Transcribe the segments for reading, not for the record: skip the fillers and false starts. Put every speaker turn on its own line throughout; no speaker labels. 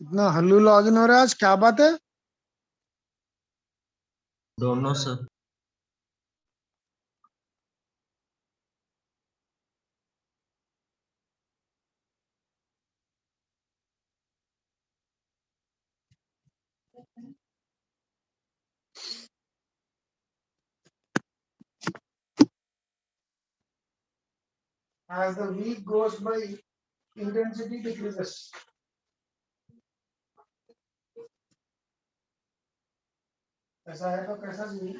इतना हल्लू लॉगिन हो रहा है आज, क्या बात है?
दोनों sir.
As the week goes by, intensity decreases. ऐसा है तो कैसा जी?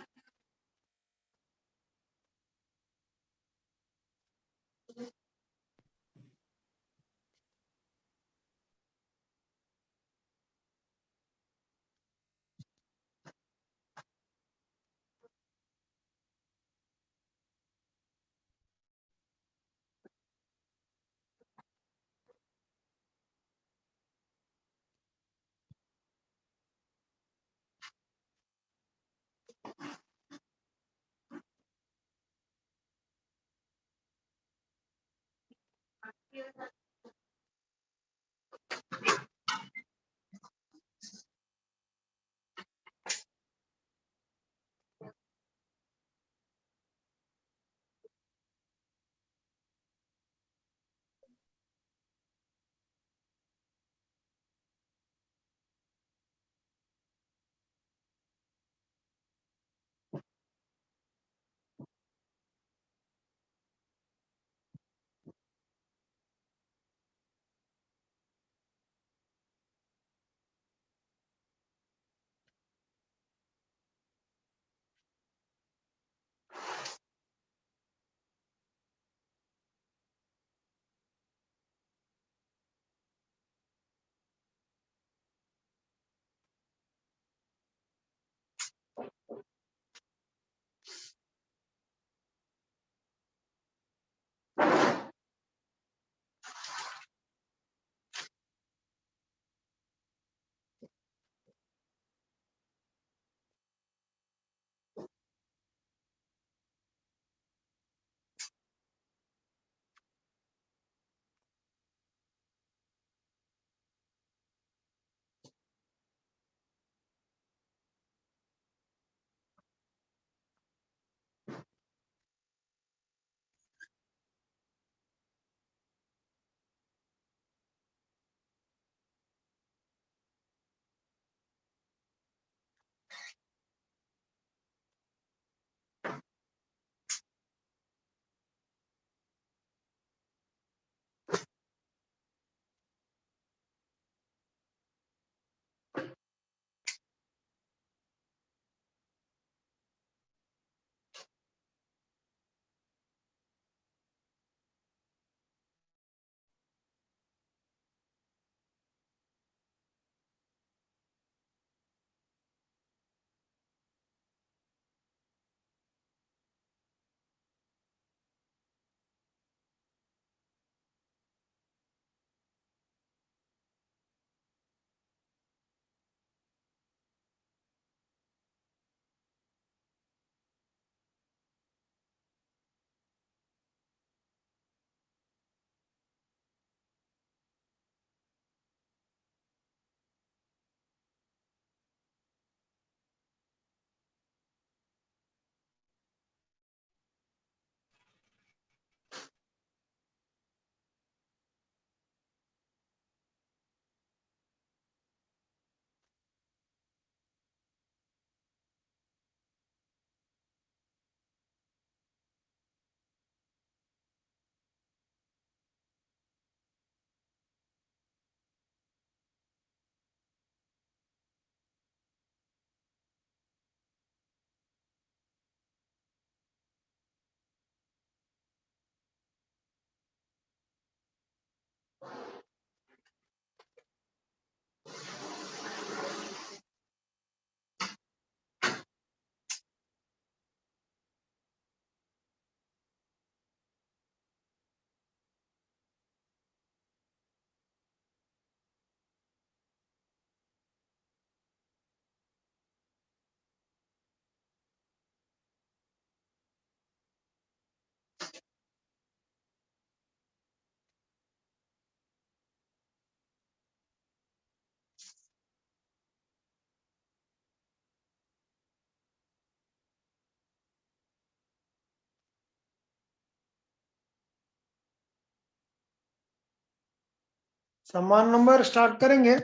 समान नंबर स्टार्ट करेंगे.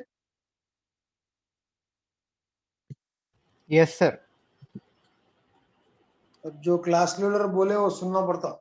Yes sir.
अब जो क्लास लीडर बोले वो सुनना पड़ता.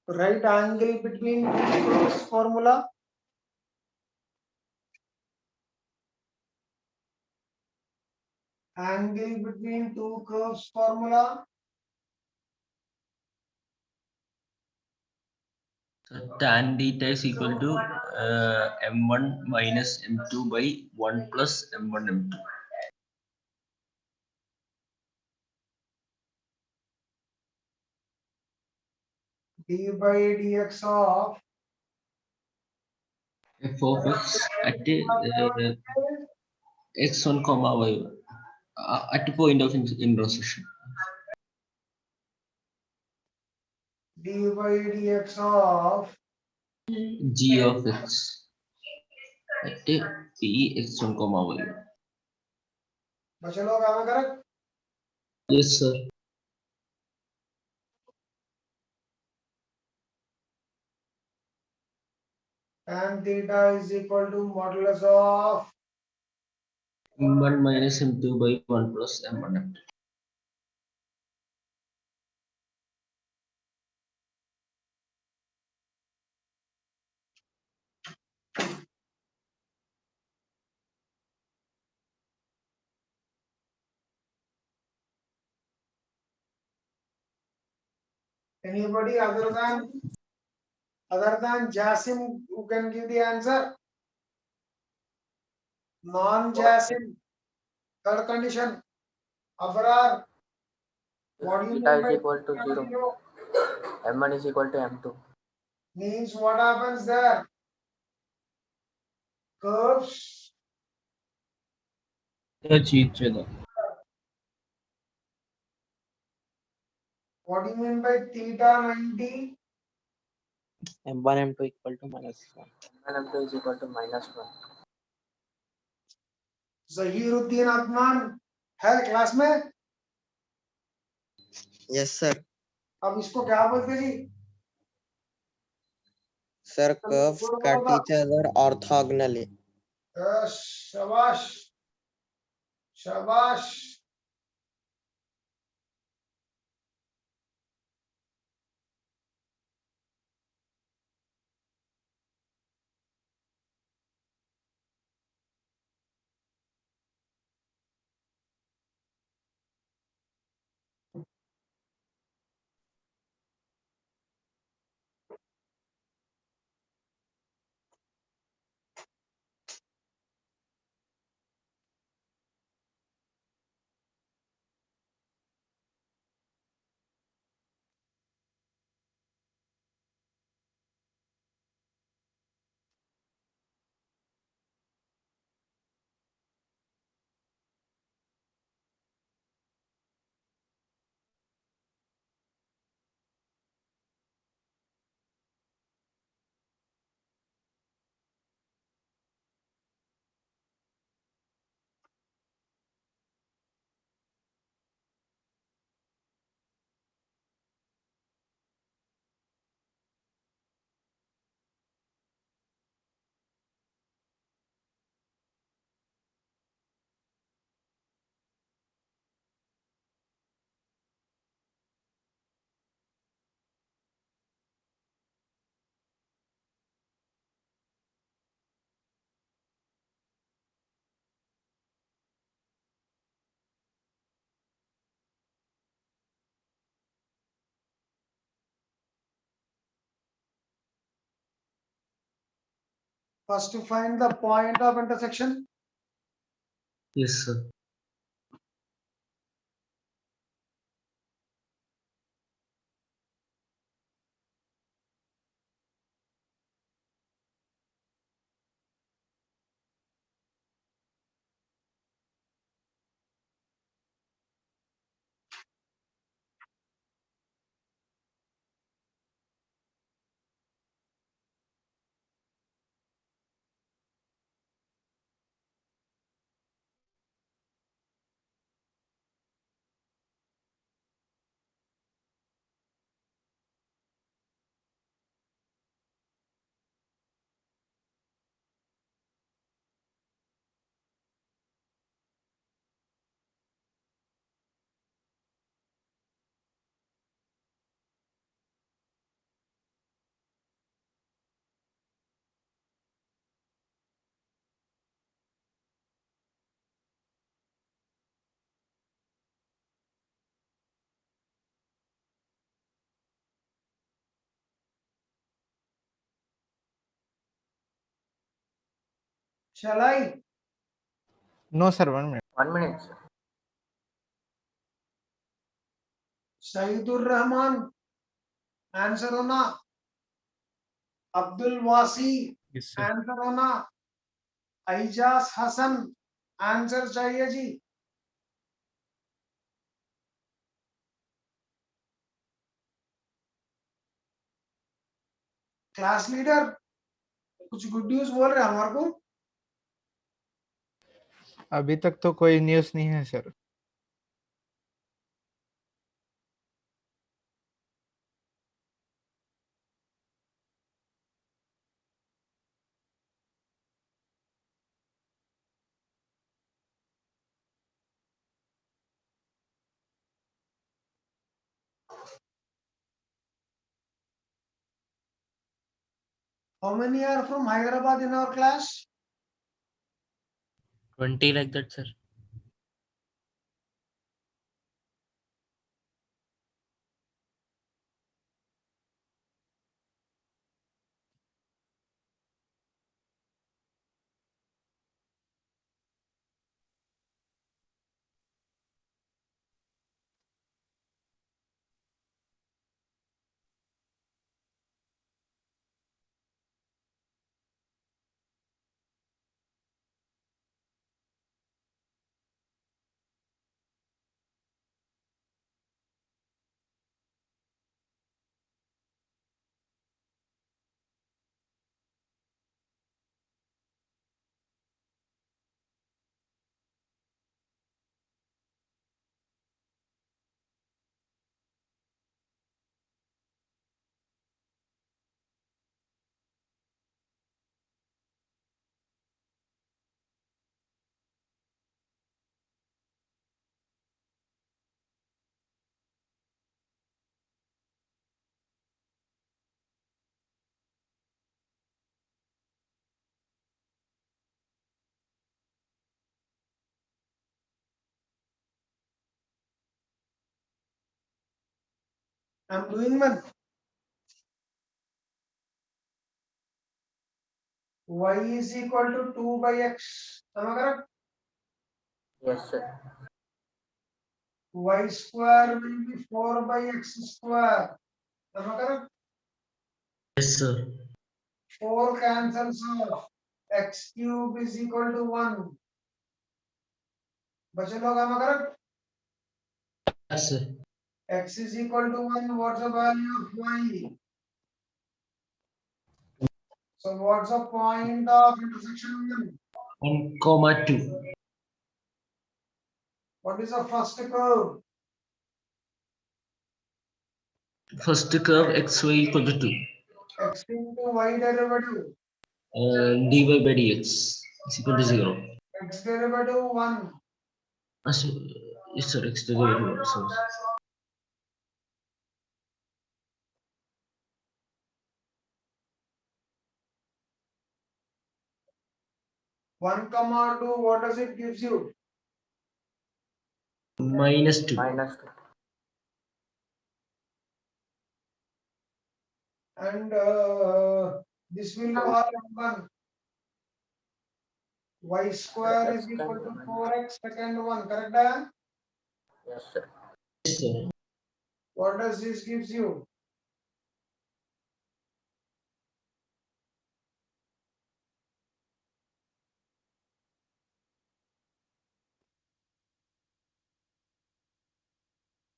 Right angle between two curves formula. Angle between two curves formula.
So tan theta is equal to m1 minus m2 by 1 plus m1 m2.
D by dx of
F of x at x1 comma y1 at point of intersection.
D by dx of
G of x at p x1 comma y1.
बचे लोग आगे correct.
Yes, sir.
Tan theta is equal to modulus of
m1 minus m2 by 1 plus m1 m2.
anybody other than Jasim who can give the answer. Non-Jasim. Third condition. Abrar. What do you
Theta
mean
is
by
equal to 0. M1 is equal to M2.
Means what happens there? Curves
Touch each other.
what do you mean by theta 90?
M1 M2 equal to -1.
M1 M2 is equal to -1.
Zahiruddin Adnan है class में.
Yes sir.
अब इसको क्या बोलते जी?
Sir, curves cut each other orthogonally.
शाबाश शाबाश. First to find the point of intersection.
Yes, sir.
Shall I?
No, sir, 1 minute.
1 minute, sir.
Saeedur Rahman, answer होना. Abdul Wasi,
Yes, sir.
answer होना. Aijaz Hassan, answer चाहिए जी. Class leader कुछ good news बोल रहे हैं हमारे को.
अभी तक तो कोई न्यूज़ नहीं है, sir.
How many are from Hyderabad in our class?
20 like that, sir.
I'm doing one. Y is equal to 2 by x. Am I correct?
Yes, sir.
Y square will be 4 by x square. Am I correct?
Yes, sir.
4 cancels off. X cube is equal to 1. बचे लोग am I correct?
Yes, sir.
X is equal to 1. What's the value of y? So what's the point of intersection 1?
1,2.
What is the first curve?
First curve xy equal to 2.
X into y derivative.
Dy by dx is equal to 0.
X derivative 1.
Yes, sir. X derivative. So,
1 comma 2. What does it gives you?
-2.
-2.
And this will call M1. Y square is equal to 4x second one. Correct? Dan?
Yes, sir.
Yes, sir.
What does this gives you?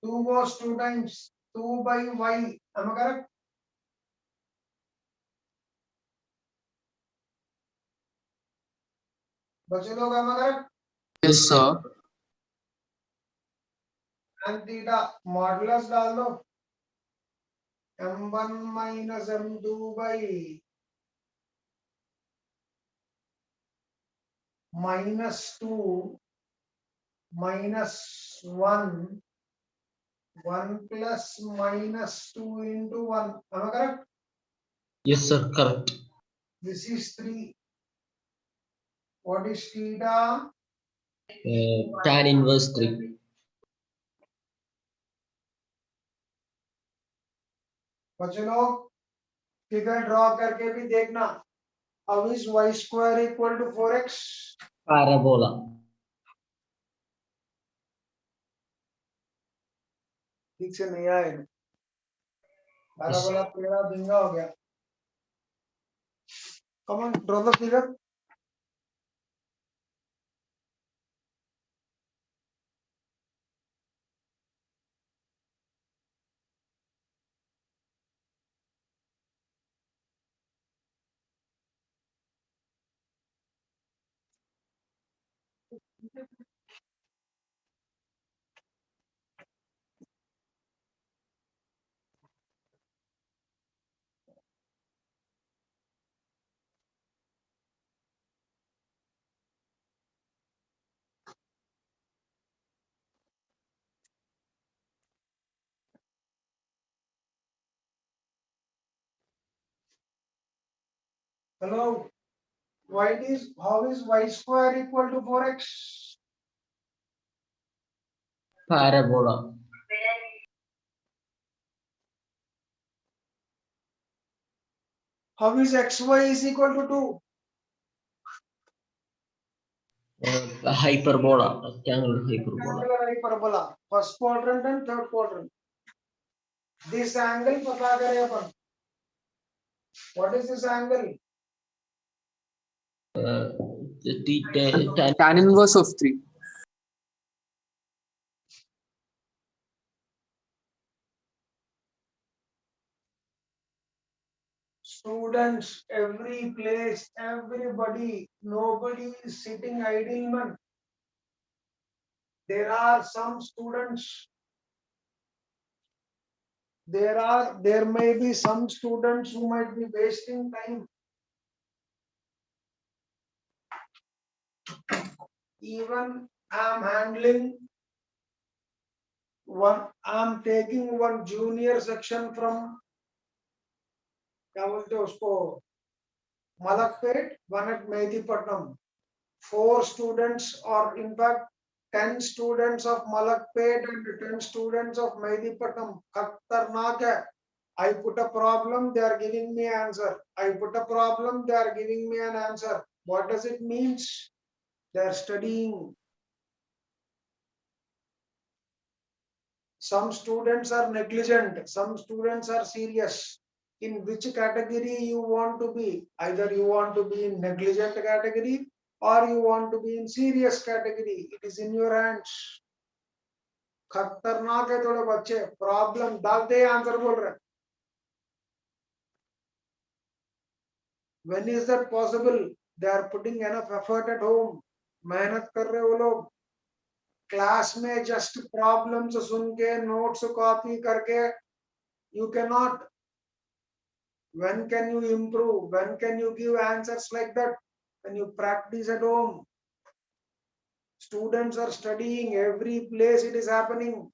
Two goes 2 times 2 by y. Am I correct? बच्चे लोग am I correct?
Yes, sir.
And theta modulus डाल दो. M1 minus M2 by -2 minus 1 1 plus -2 into 1. Am I correct?
Yes, sir. Correct.
This is 3. What is theta?
Tan inverse 3.
बच्चे लोग figure draw करके भी देखना. How is y square equal to 4x?
Parabola.
ठीक से नहीं आए पैराबोला तेरा बिंगा हो गया come on draw the figure hello how is y square equal to 4x?
Parabola.
How is xy is equal to 2?
Hyperbola. Rectangular hyperbola.
Rectangular hyperbola. First quadrant and third quadrant. This angle पता करें अपन. What is this angle?
Tan inverse of 3.
Students, every place, everybody, nobody is sitting idle, man. There are some students. There may be some students who might be wasting time. Even I'm handling one. I'm taking one junior section from क्या बोलते हैं उसको Malakpet, one at Mehdipatam. 4 students, or in fact 10 students of Malakpet and 10 students of Mehdipatam. Khattarnak hai. I put a problem, they are giving me answer. I put a problem, they are giving me an answer. What does it mean? They are studying. Some students are negligent, some students are serious. In which category you want to be? Either you want to be in negligent category or you want to be in serious category. It is in your hands. खतरनाक है थोड़े बच्चे, problem डालते answer बोल रहे. When is that possible? They are putting enough effort at home. मेहनत कर रहे वो लोग. क्लास में just problems सुन के notes copy करके you cannot. When can you improve? When can you give answers like that? When you practice at home. Students are studying, every place it is happening.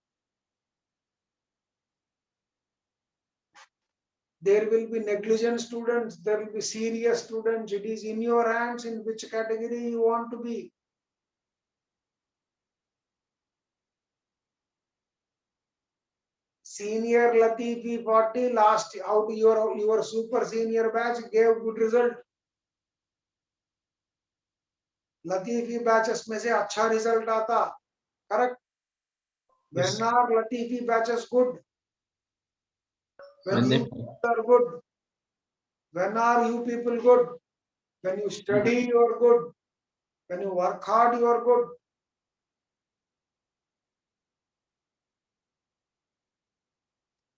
There will be negligent students, there will be serious students. It is in your hands in which category you want to be. Senior Latifi 40 last out your super senior batch gave good result. Latifi batches में से अच्छा result आता. Correct?
Yes.
When are Latifi batches good? When
When
you are good. When are you people good? When you study, you are good. When you work hard, you are good.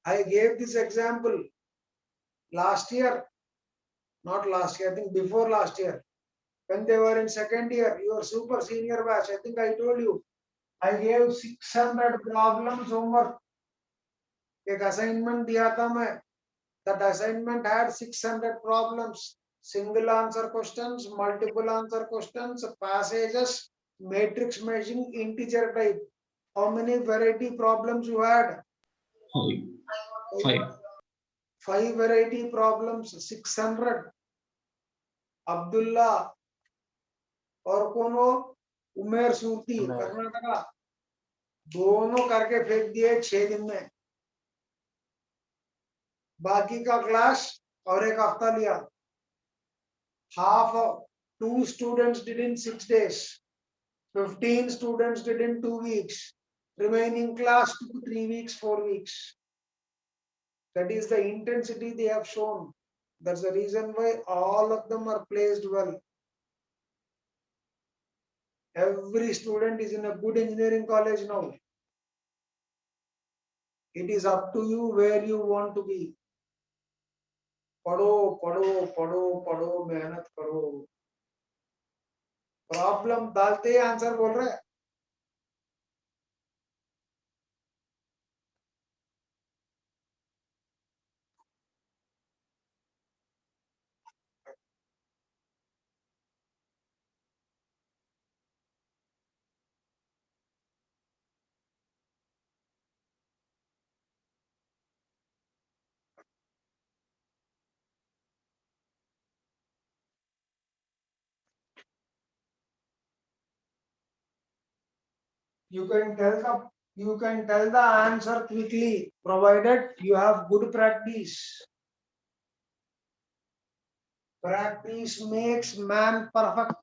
I gave this example last year, not last year, I think before last year. When they were in second year, your super senior batch, I think I told you, I gave 600 problems homework. एक assignment दिया था मैं. That assignment had 600 problems. Single answer questions, multiple answer questions, passages, matrix matching, integer type. How many variety problems you had?
5.
5 variety problems, 600. Abdullah और कौन हो? उमेर सूरती कर्नाटका. दोनों करके फेंक दिए 6 दिन में. बाकी का क्लास और एक हफ्ता लिया. half of 2 students did in 6 days, 15 students did in 2 weeks, remaining class took 3 weeks, 4 weeks. That is the intensity they have shown. That's the reason why all of them are placed well. Every student is in a good engineering college now. It is up to you where you want to be. पढ़ो पढ़ो पढ़ो पढ़ो मेहनत करो. Problem डालते ही answer बोल रहे हैं. You can tell the answer quickly, provided you have good practice. Practice makes man perfect.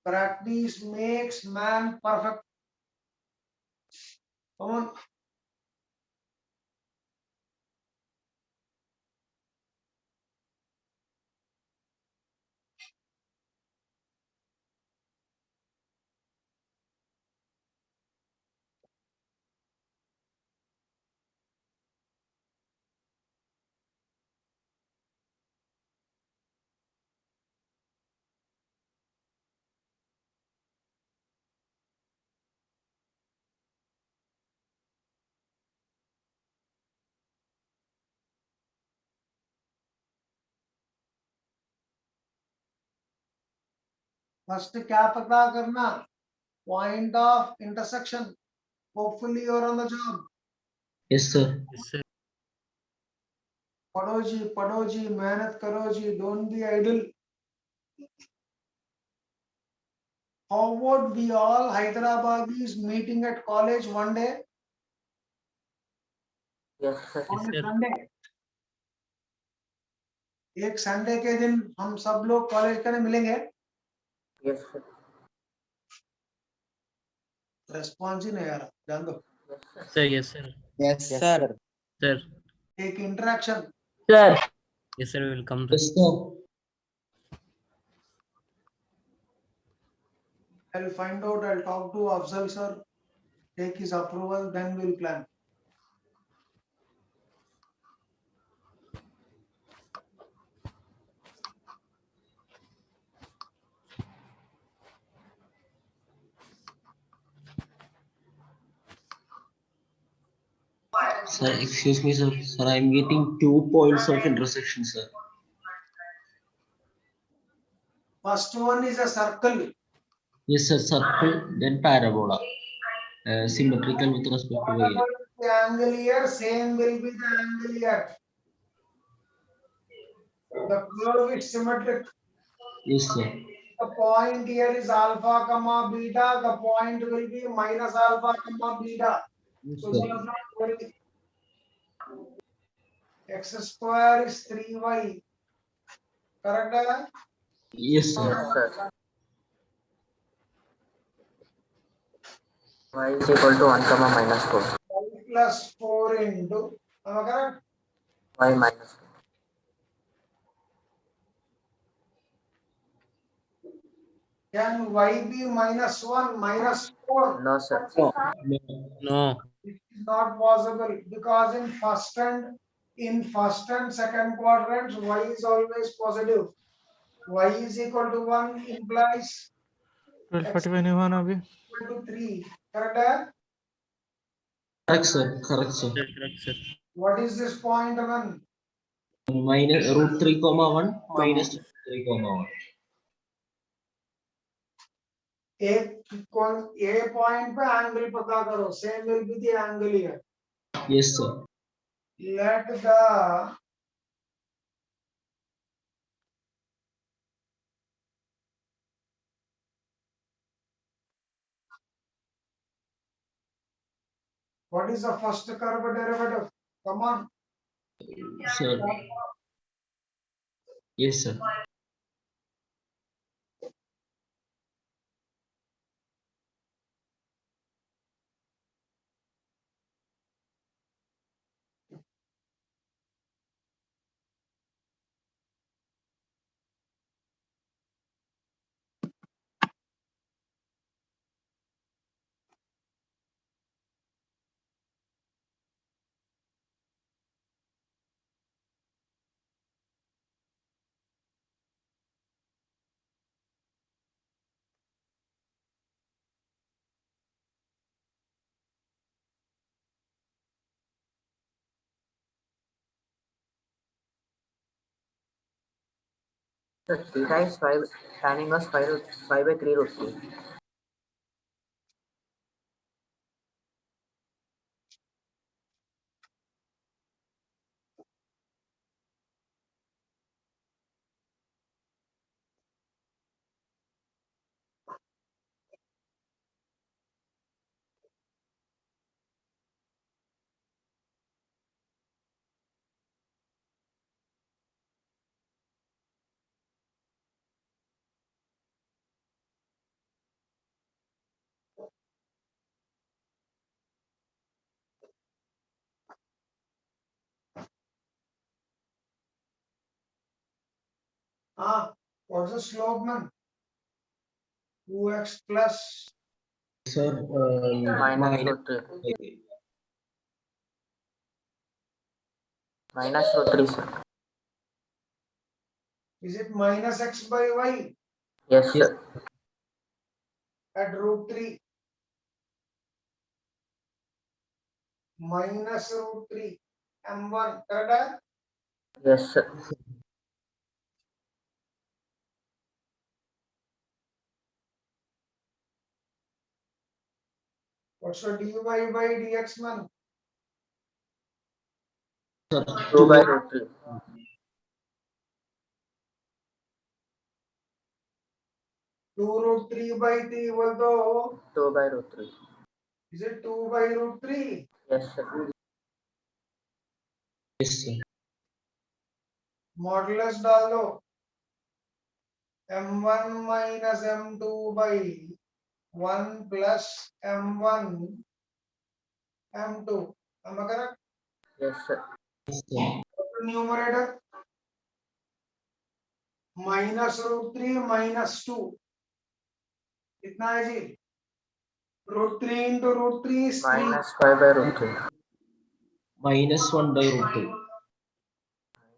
Practice makes man perfect. Come on. First क्या पता करना? Point of intersection. Hopefully you're on the job.
Yes, sir.
पढ़ो जी मेहनत करो जी. Don't be idle. How about we all Hyderabadis meeting at college one day
Yes, sir.
on a Sunday? एक Sunday के दिन हम सब लोग कॉलेज के लिए मिलेंगे.
Yes, sir.
रेस्पॉन्स ही नहीं आ रहा. जान दो.
Sir, yes, sir.
Yes, sir.
Sir,
एक interaction.
Sir.
yes, sir. We will come.
Yes, sir.
I'll find out. I'll talk to Afzal sir. Take his approval. Then we'll plan.
Sir, excuse me, sir. Sir, I'm getting 2 points of intersection, sir.
First one is a circle.
Yes, sir. Circle, then parabola. Symmetrical with respect to y.
Whatever the angle here, same will be the angle here. The curve is symmetric.
Yes, sir.
The point here is alpha comma beta. The point will be minus alpha comma beta.
Yes,
So
sir.
we have not worried. X square is 3y. Correct? Hai?
Yes, sir.
Yes, sir. Y is equal to 1 comma minus 4.
Y plus 4 into. Am I correct?
Y minus 2.
Can y be minus 1 minus 4?
No, sir.
No.
It is not possible because in first and second quadrants y is always positive. Y is equal to 1 implies
12:45 नहीं हुआ ना अभी?
equal to 3. Correct? Hai?
Correct, sir. Correct, sir.
Sir, correct, sir.
What is this point then?
Minus root 3 comma 1 minus 3 comma 1.
A point पे angle पता करो. Same will be the angle here.
Yes, sir.
Let the what is the first curve derivative? Come on.
Sir. Yes, sir.
Sir, theta is 5, tan inverse 5 by 3 root 3.
What's the slope, man? 2x plus
Sir,
Minus root 3. Minus root 3, sir.
is it minus x by y
Yes,
Yes.
sir.
at root 3 minus root 3 m1, correct?
Yes, sir.
What's the dy by dx, man?
Sir,
2 by root 3.
2 root 3 by 3 equal to,
2 by root 3.
is it 2 by root 3?
Yes, sir.
yes, sir.
Modulus डाल दो m1 minus m2 by 1 plus m1 m2. Am I correct?
Yes, sir.
Yes, sir.
Numerator minus root 3 minus 2 कितना है जी? root 3 into root 3 is 3.
Minus 5 by root 3.
Minus 1 by root 2.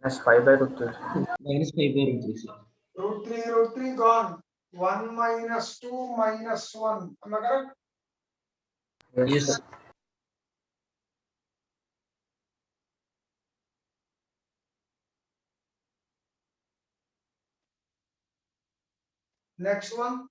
Minus 5 by root 3.
Minus 5 by root 3, sir.
root 3 gone. 1 minus 2 minus 1. Am I correct?
Yes,
Yes.
sir.
Next one.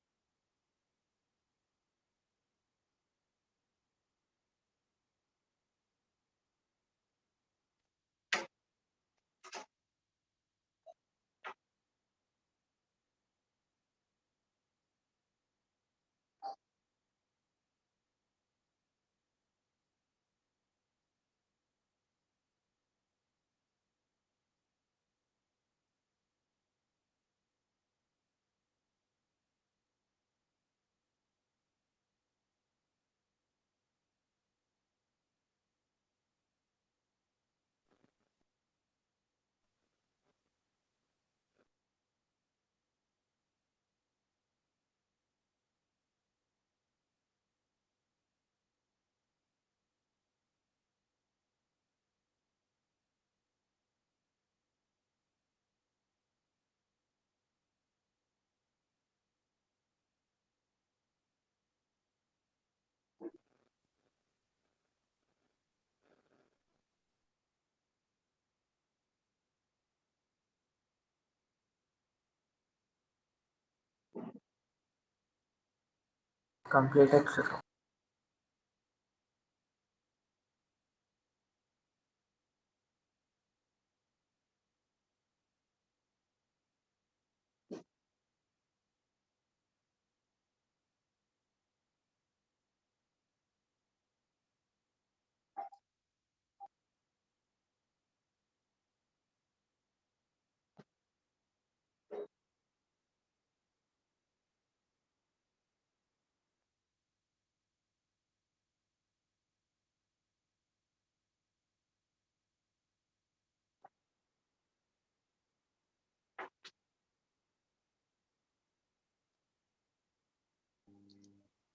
Completed, sir.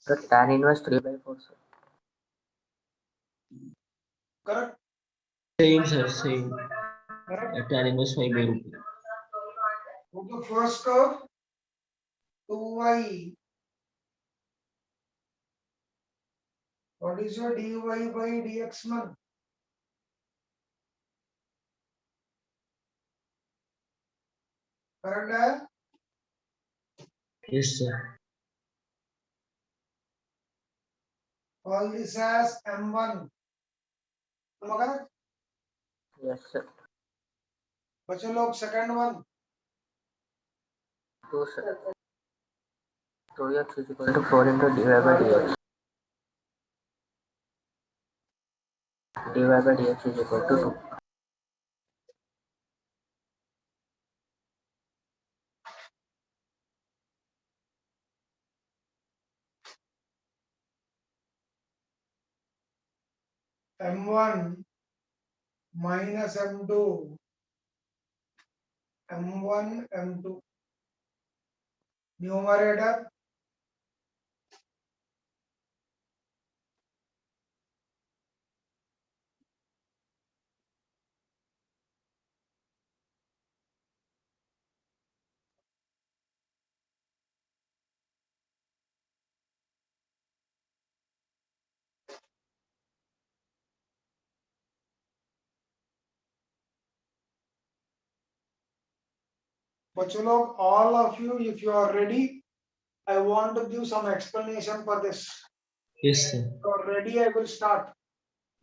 The tan inverse 3/4, sir.
Correct?
Same, sir, same.
Correct.
Tan inverse 5 by root 2.
Okay, first curve 2y. What is your dy by dx man? Correct है?
Yes, sir.
Call this as m1. Correct?
Yes, sir.
बच्चों लोग second one.
2, sir. 2x is equal to 4 into dy by dx. dy by dx is equal to 2.
m1 minus m2. m1 m2. Numerator बच्चों लोग, all of you, if you are ready, I want to give some explanation for this.
Yes, sir.
If you are ready, I will start.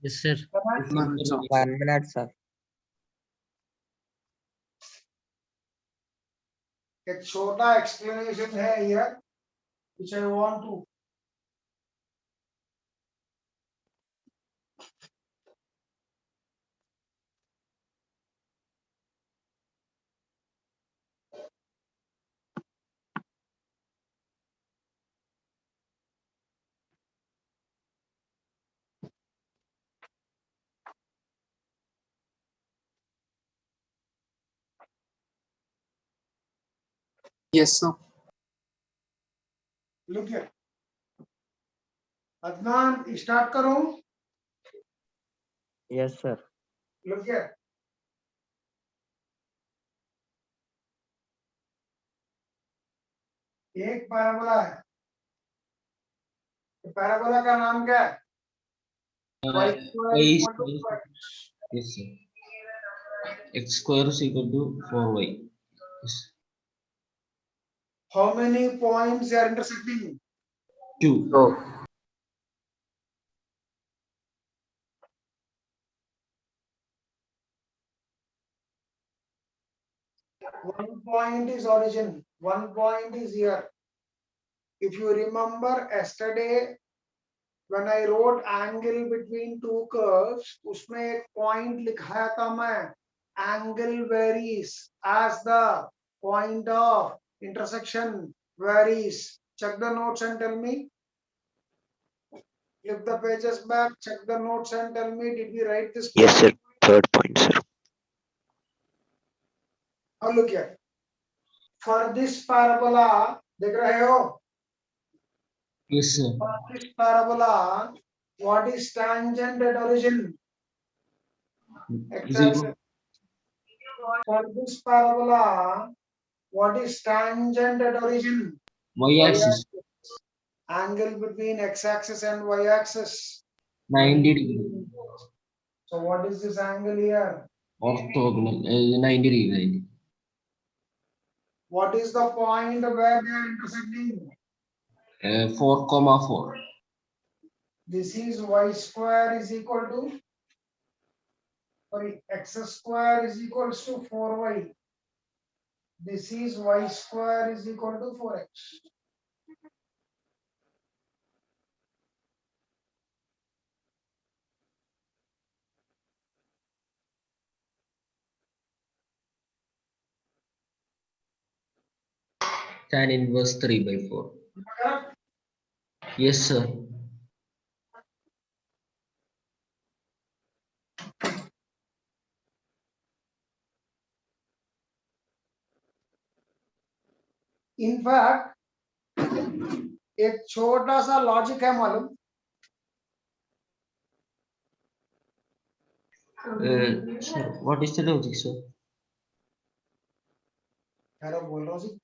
Yes, sir.
Correct?
1 minute, sir.
एक छोटा explanation है here, which I want to.
Yes, sir.
Look here. Adnan, start करूं?
Yes, sir.
Look here. एक parabola है. Parabola का नाम क्या है? Y square equal to 4x.
Yes, sir. X square is equal to 4y. Yes.
How many points they are intersecting?
2.
So,
One point is origin, one point is here. If you remember yesterday, when I wrote angle between two curves, उसमें एक point लिखाया था मैं. Angle varies as the point of intersection varies. Check the notes and tell me. Flip the pages back, check the notes and tell me, did we write this?
Yes, sir. Third point, sir.
Now look here. For this parabola, देख रहे हो?
Yes, sir.
For this parabola, what is tangent at origin?
Zero.
For this parabola, what is tangent at origin?
Y-axis.
Angle between x-axis and y-axis.
90 degree.
So what is this angle here?
Orthogonal. 90 degree.
What is the point where they are intersecting?
4,4.
This is y square is equal to, sorry, x square is equals to 4y. This is y square is equal to 4x.
Tan inverse 3/4.
Correct?
Yes, sir.
In fact, एक छोटा सा logic है मालूम,
Sir, what is the logic, sir?
Hello बोल रहा हूँ जी।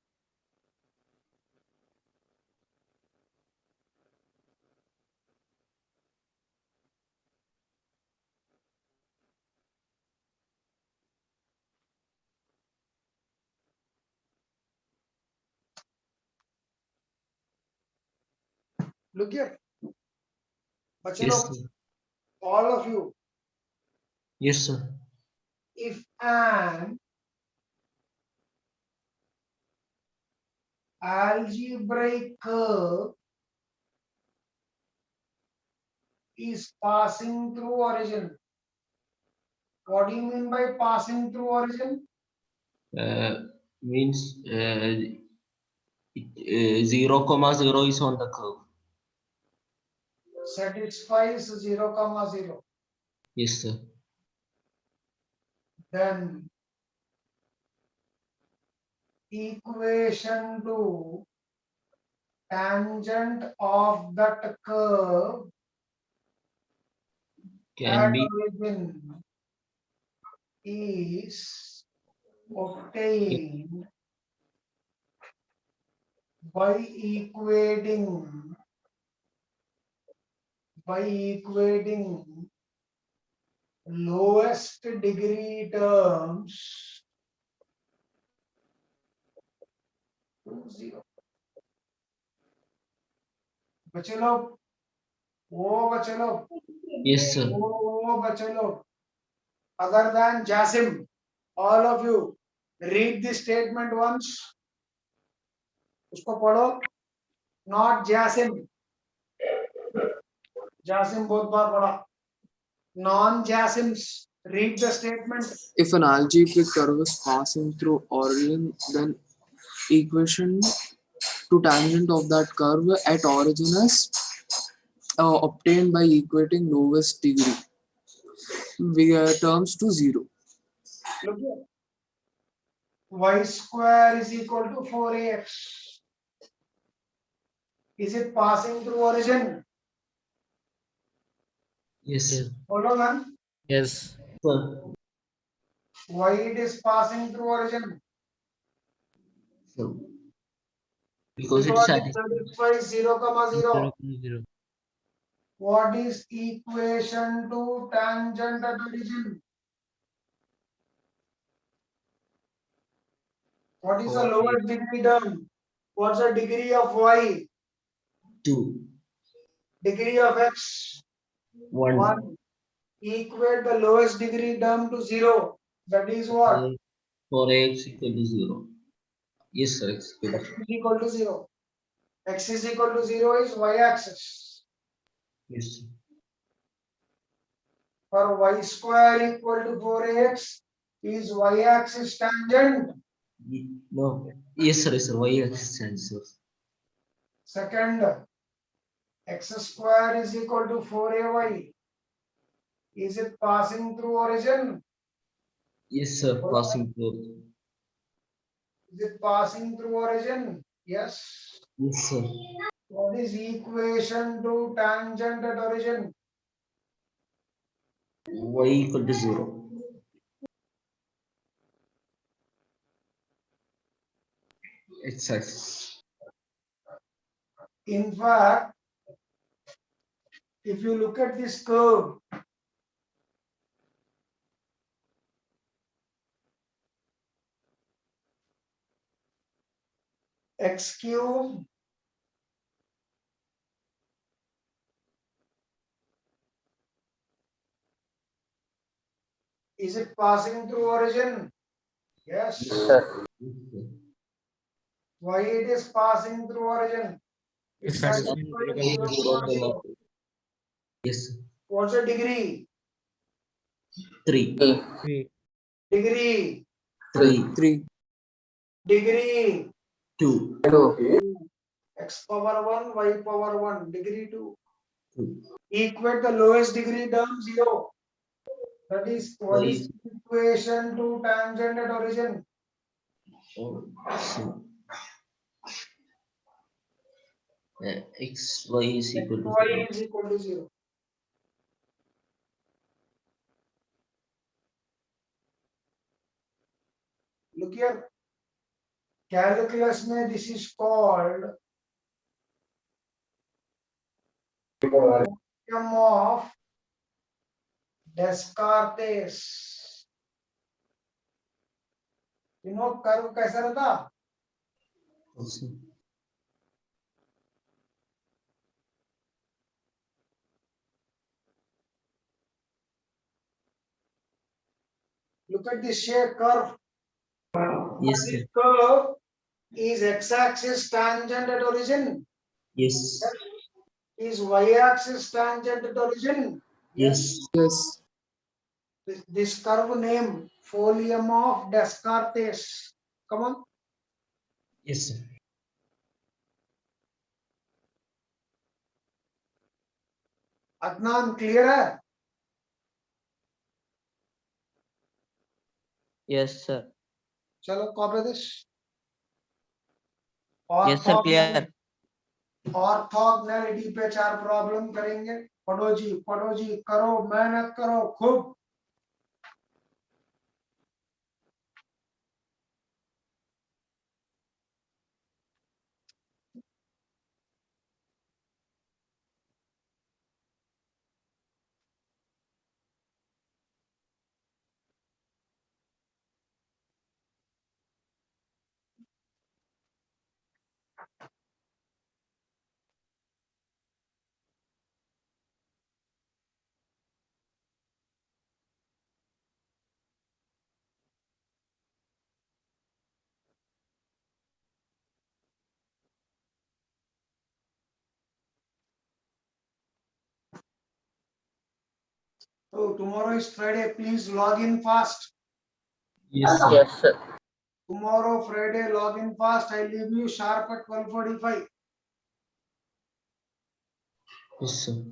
Look here, बच्चे
Yes,
लोग,
sir.
all of you,
Yes, sir.
if an algebraic curve is passing through origin, what do you mean by passing through origin?
Means 0, 0 is on the curve.
Satisfies 0, 0.
Yes, sir.
Then equation to tangent of that curve
Can
at
be.
origin is obtained by equating lowest degree terms to 0. बच्चे लोग, वो बच्चे लोग,
Yes, sir.
वो बच्चे लोग, other than Jasim, all of you read this statement once, उसको पढ़ो, not Jasim, Jasim बहुत बार पढ़ा, non-Jasims read the statement.
If an algebraic curve is passing through origin, then equation to tangent of that curve at origin is obtained by equating lowest degree terms to 0.
Look here, y square is equal to 4ax. Is it passing through origin?
Yes,
Yes.
sir.
Hold on, man.
Yes.
Sir.
Why it is passing through origin?
Sir. Because
Because
it
it satisfies 0, 0.
0.
What is equation to tangent at origin? What is the lowest degree term? What's the degree of y?
2,
Degree of x?
1.
1. Equate the lowest degree term to 0. That is what?
For x equal to 0. Yes, sir. X equal
X
to
is equal to 0. X is equal to 0 is y-axis.
yes, sir.
For y square equal to 4ax is y-axis tangent.
No. Yes, sir. Yes, sir. Y axis answer.
Second, x square is equal to 4ay. Is it passing through origin?
Yes, sir. Passing through.
Is it passing through origin? Yes.
Yes, sir.
What is equation to tangent at origin?
Y equal to 0. X axis.
In fact, if you look at this curve, x cube is it passing through origin? Yes.
Yes, sir.
Why it is passing through origin?
It's
It's
satisfying
satisfying
0,
0, 0.
Yes, sir.
What's the degree?
3.
3.
Degree.
3.
3.
Degree.
2.
X power 1, y power 1. Degree 2.
2.
Equate the lowest degree term 0. That is what
Y
is equation to tangent at origin?
oh, so X, Y is equal to
Y
0.
is equal to 0. Look here. Calculus में this is called theorem of Descartes. You know curve कैसा रहता?
Also.
Look at this shape curve.
Yes, sir.
This curve is x-axis tangent at origin.
Yes.
Is y-axis tangent at origin.
Yes.
Yes.
This curve name Folium of Descartes. Come on.
Yes, sir.
Adnan, clear है?
Yes, sir.
चलो copy this.
Yes, sir. Clear.
Orthogonality पे 4 problem करेंगे. पढ़ो जी करो, मेहनत करो खूब. So tomorrow is Friday. Please log in fast.
Yes, sir.
Yes, sir.
Tomorrow Friday, log in fast. I leave you sharp at 12:45.
Yes, sir.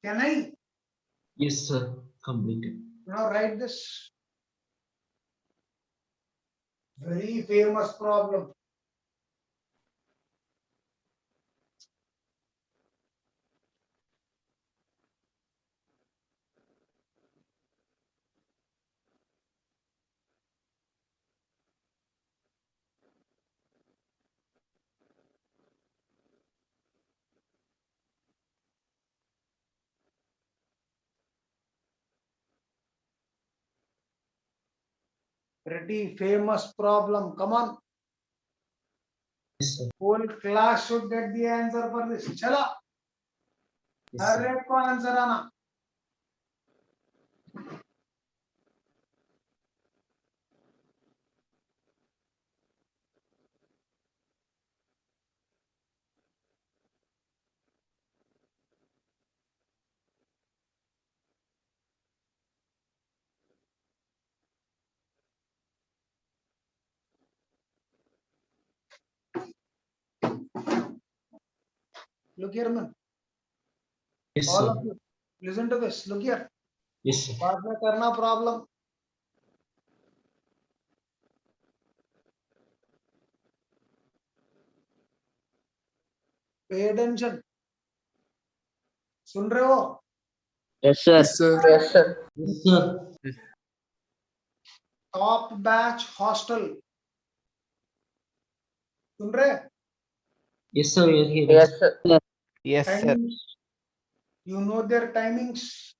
Can I
Yes, sir. Completed.
now write this very famous problem? Pretty famous problem. Come on.
Yes, sir.
Whole class should get the answer for this. Chala.
Yes,
her
sir.
एक को answer आना. Look here, man.
Yes,
All
sir.
of you, listen to this. Look here.
Yes, sir.
बाद में करना problem. Pay attention. सुन रहे हो?
Yes, sir.
Yes, sir.
Yes, sir.
Yes, sir.
Top batch hostel. सुन रहे?
Yes, sir. We are here.
Yes, sir.
Yes, sir.
Timings. You know their timings.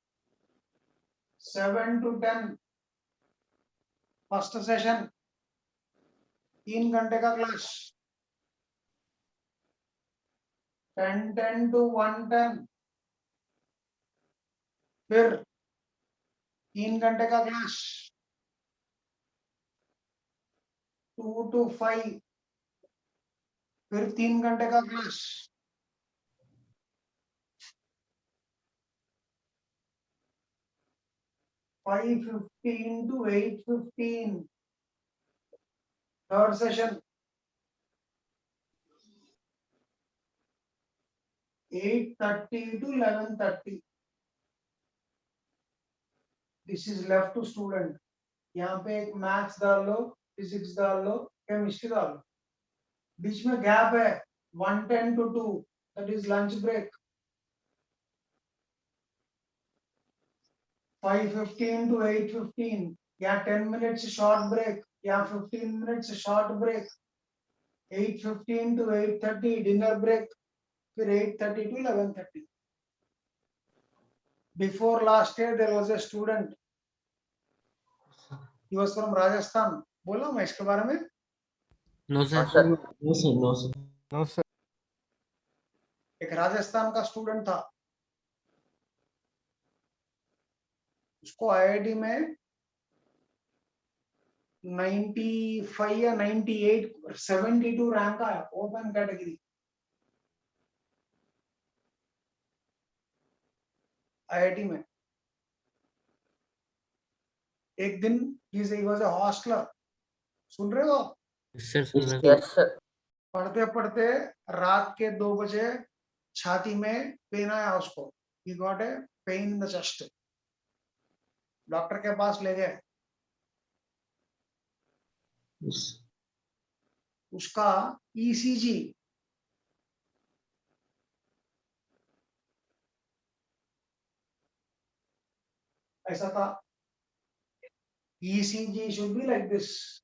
7 to 10. First session. 3 घंटे का class. 10 to 1:10. फिर 3 घंटे का class. 2 to 5. फिर 3 घंटे का class. 5:15 to 8:15. Third session. 8:30 to 11:30. This is left to student. यहाँ पे एक मैथ्स डाल लो, फिजिक्स डाल लो, केमिस्ट्री डाल लो. बीच में गैप है 1:10 to 2. That is lunch break. 5:15 to 8:15. यहाँ 10 minutes short break. यहाँ 15 minutes short break. 8:15 to 8:30 dinner break. फिर 8:30 to 11:30. Before last year there was a student. He was from Rajasthan. बोला मैं इसके बारे में?
No, sir.
No, sir.
No, sir. No, sir.
No, sir.
एक राजस्थान का student था. उसको आईआईटी में 95 या 98 72 रैंक आया ओपन कैटेगरी. आईआईटी में एक दिन he was a hostler. सुन रहे हो?
Yes, sir. सुन रहे हैं।
Yes, sir.
पढ़ते पढ़ते रात के 2 बजे छाती में पेन आया उसको. He got a pain in the chest. Doctor के पास ले गए.
Yes.
उसका ईसीजी ऐसा था. ECG should be like this.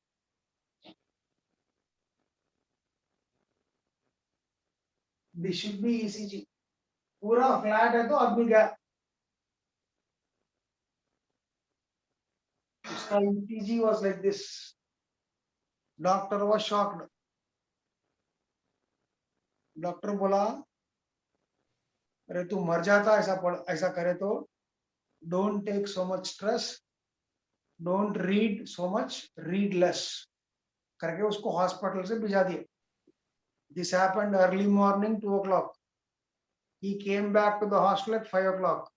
This should be ECG. पूरा फ्लैट है तो अब भी गया. उसका ECG was like this. Doctor was shocked. Doctor बोला अरे तू मर जाता ऐसा करे तो. Don't take so much stress. Don't read so much. Read less. करके उसको हॉस्पिटल से भिजा दिया. This happened early morning 2 o'clock. He came back to the hostel at 5 o'clock.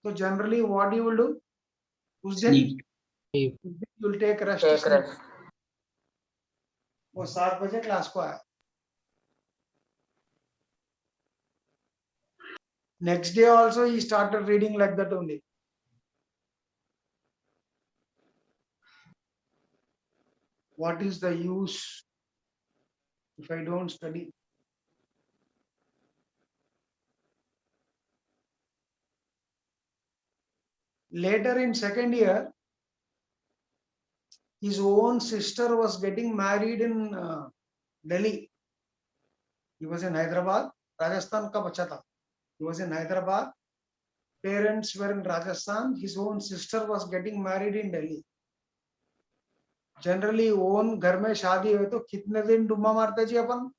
So generally what you will do? उस दिन
Sleep.
you will take rest.
Take rest.
वो 7 बजे class को आया. Next day also he started reading like that only. What is the use if I don't study? Later in second year, his own sister was getting married in Delhi. He was in Hyderabad, Rajasthan ka bacha tha. He was in Hyderabad. Parents were in Rajasthan. His own sister was getting married in Delhi. Generally, own घर में शादी हो तो कितने दिन डुम्मा मारते जी अपन?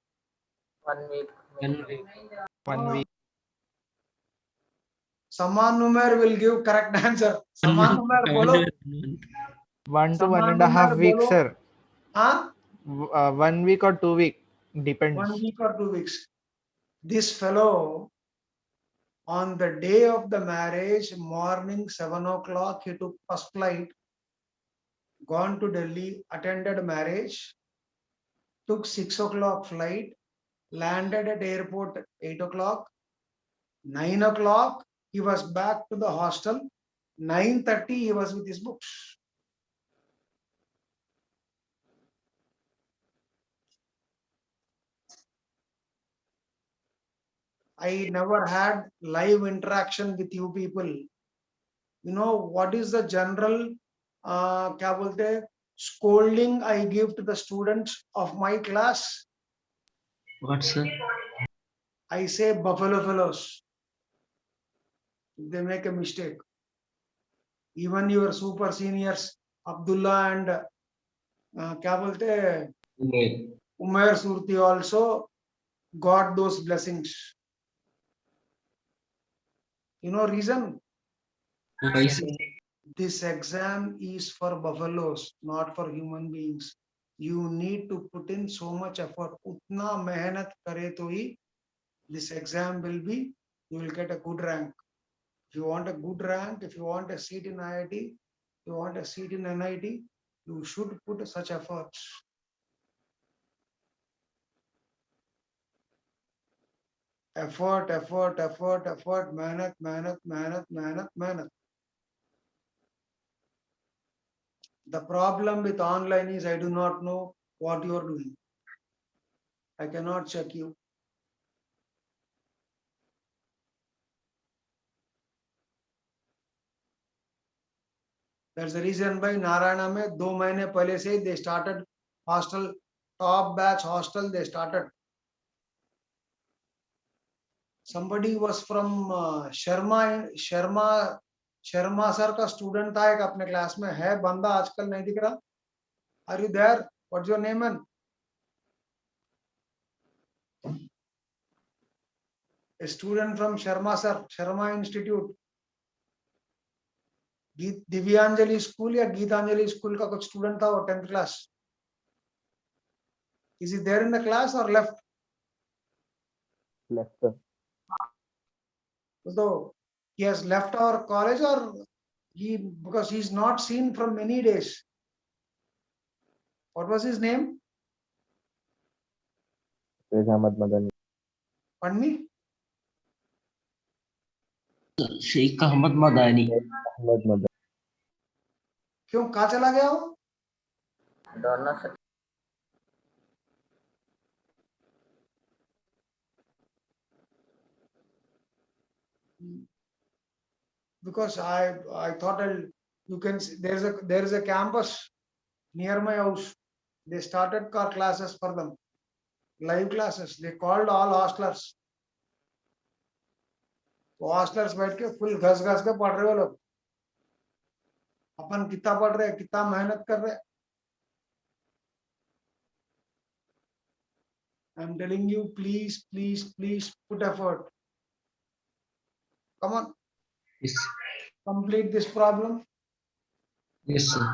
1 week.
1 week.
1 week.
Saman Umer will give correct answer. Saman Umer bolo.
1 to
Saman
1.5
Umer
weeks,
bolo.
sir.
Huh?
1 week or 2 week, depends.
1 week or 2 weeks. This fellow, on the day of the marriage, morning 7 o'clock, he took first flight, gone to Delhi, attended marriage, took 6 o'clock flight, landed at airport at 8 o'clock, 9 o'clock, he was back to the hostel, 9:30 he was with his books. I never had live interaction with you people. You know what is the general क्या बोलते हैं, scolding I give to the students of my class?
What, sir?
I say buffalo fellows. If they make a mistake. Even your super seniors, Abdullah and क्या बोलते हैं, Umair Surti also got those blessings. You know reason?
Why, sir?
This exam is for buffaloes, not for human beings. You need to put in so much effort. Utna mehnat kare to hi this exam will be, you will get a good rank. If you want a good rank, if you want a seat in IIT, if you want a seat in NIT, you should put such efforts. Effort, effort, effort, effort, mehnat, mehnat, mehnat, mehnat, mehnat. The problem with online is I do not know what you are doing. I cannot check you. That's the reason why Narayana में 2 महीने पहले से they started hostel, top batch hostel they started. Somebody was from Sharma sir का student था एक अपने class में, है बंदा आजकल नहीं दिख रहा. Are you there? What's your name? Man? A student from Sharma sir, Sharma Institute. Divyanjali school या गीतांजलि स्कूल का कुछ स्टूडेंट था वो 10th class. Is he there in the class or left?
Left, sir.
So he has left our college or because he's not seen from many days. What was his name?
Sheikh Ahmad Madani.
Pardon me?
Sheikh Ahmad Madani.
Ahmad Madani.
क्यों कहाँ चला गया वो?
दोनों से
Because I thought you can see, there is a campus near my house. They started car classes for them, live classes. They called all hostlers. तो hostlers बैठ के फुल घस घस के पढ़ रहे हो लोग. अपन कितना पढ़ रहे हैं, कितना मेहनत कर रहे हैं. I'm telling you, please, please, please put effort. Come on,
Yes,
complete this problem.
yes, sir.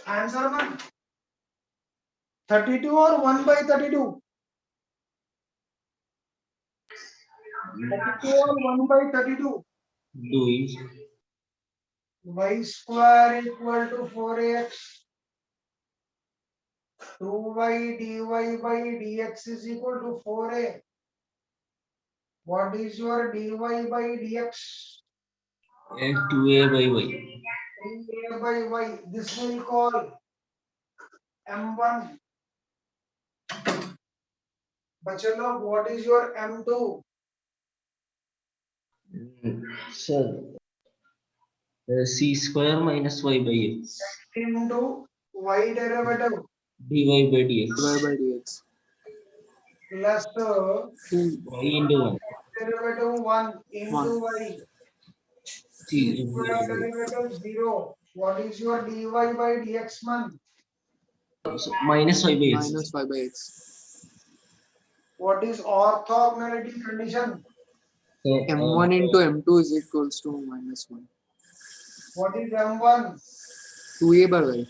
Answer one. 32 or 1 by 32? 32 or 1 by 32?
Doing
Y square equal to 4ax. 2y dy by dx is equal to 4a. What is your dy by dx?
2a by y.
3a by y. This will call m1. Bachalo, what is your m2?
Sir, c square minus y by x.
Into y derivative
dy by dx.
y by dx.
plus
y into 1.
derivative 1 into
One.
y.
c
C square derivative 0. What is your dy by dx man?
so minus y by x.
Minus y by x.
What is orthogonality condition?
M1 into M2 is equals to -1.
What is m1?
2a by y.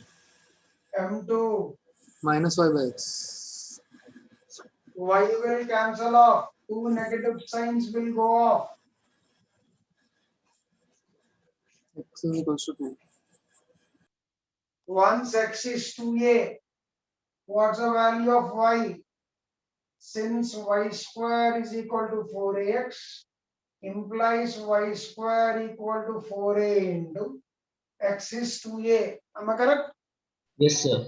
m2?
Minus y by x.
Y will cancel off. Two negative signs will go off.
X is equals to 2.
Once x is 2a, what's the value of y? Since y square is equal to 4ax, implies y square equal to 4a into x is 2a. Am I correct?
Yes, sir.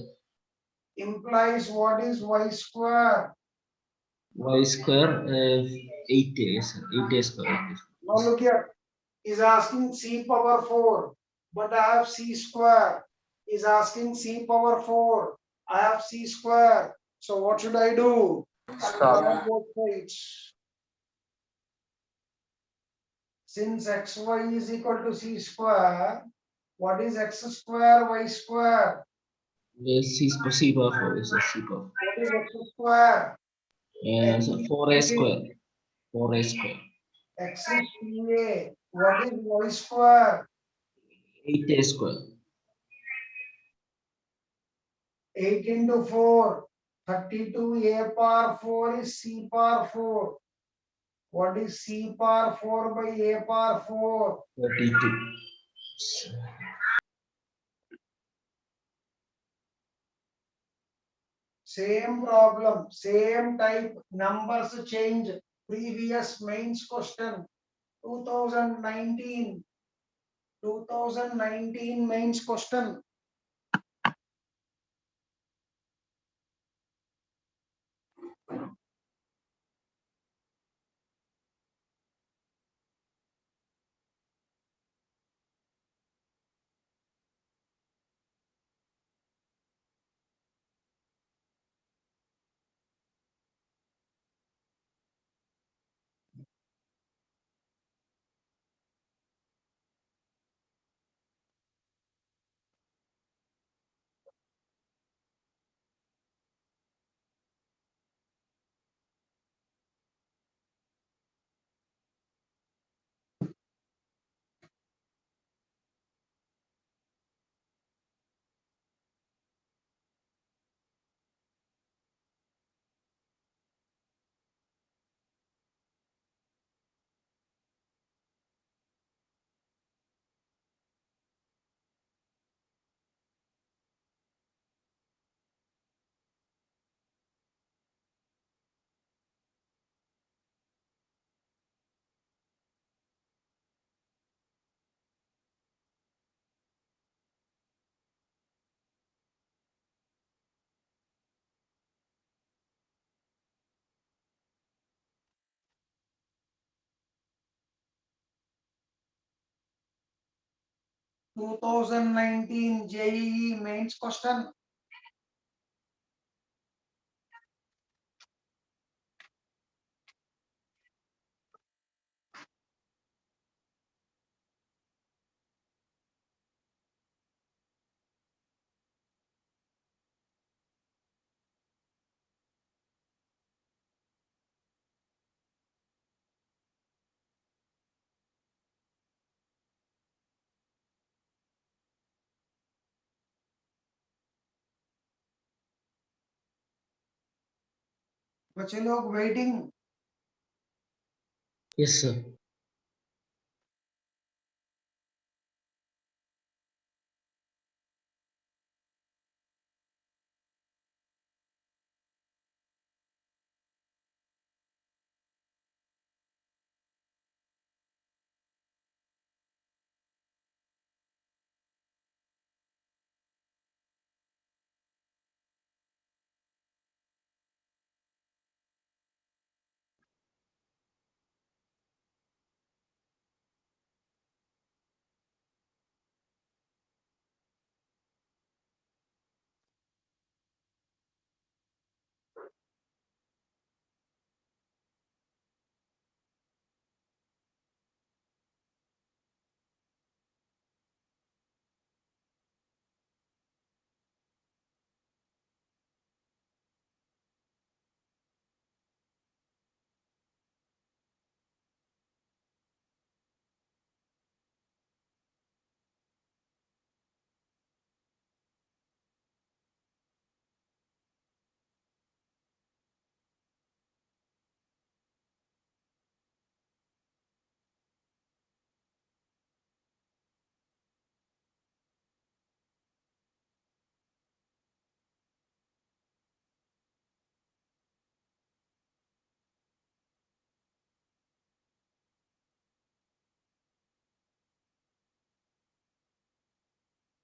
Implies what is y square?
Y square 8a, sir. 8a square.
Now look here. Is asking c power 4, but I have c square. Is asking c power 4. I have c square. So what should I do?
Stop.
Both sides. Since xy is equal to c square, what is x square y square?
Yes, c power 4 is c power.
What is x square?
So 4a square. 4a square.
X is 2a. What is y square?
8a square.
8 into 4. 32 a power 4 is c power 4. What is c power 4 by a power 4?
32.
Same problem, same type, numbers change. Previous mains question, 2019. 2019 mains question. Two thousand 19 JEE mains question. बच्चे लोग waiting.
Yes, sir.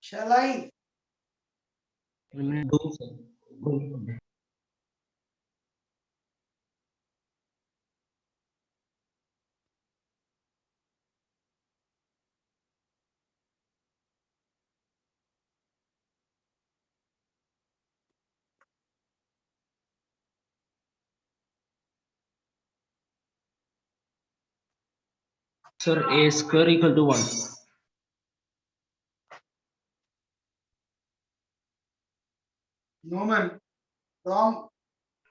Shall I?
Do, sir. Go. Sir, a square equal to 1.
No man. Wrong.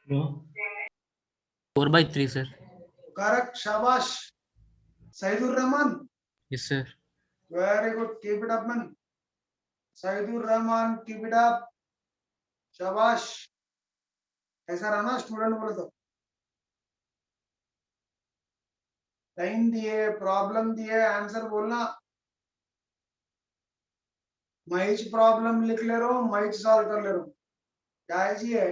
No.
4/3, sir.
Correct. Shabash. Saidur Rahman.
Yes, sir.
Very good. Keep it up, man. Saidur Rahman, keep it up. शाबाश. ऐसा रहना student बोले तो. Time दिए, problem दिए, answer बोलना. Match problem लिख ले रहा हूँ, मैच सॉल्व कर ले रहा हूँ. क्या है जी है?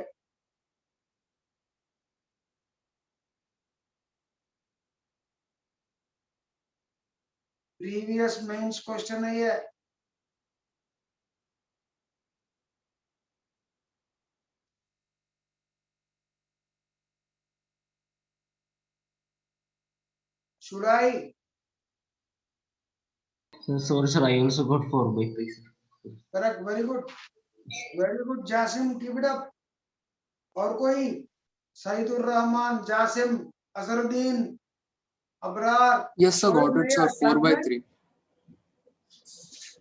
प्रीवियस मेंस क्वेश्चन है ये. Should I?
Sir, sorry, sir. I also got 4/3. Sir.
Correct. Very good. Very good. Jasim, keep it up. और कोई? Saidur Rahman, Jasim, Azharuddin, Abrar.
Yes, sir, got it, sir. 4/3.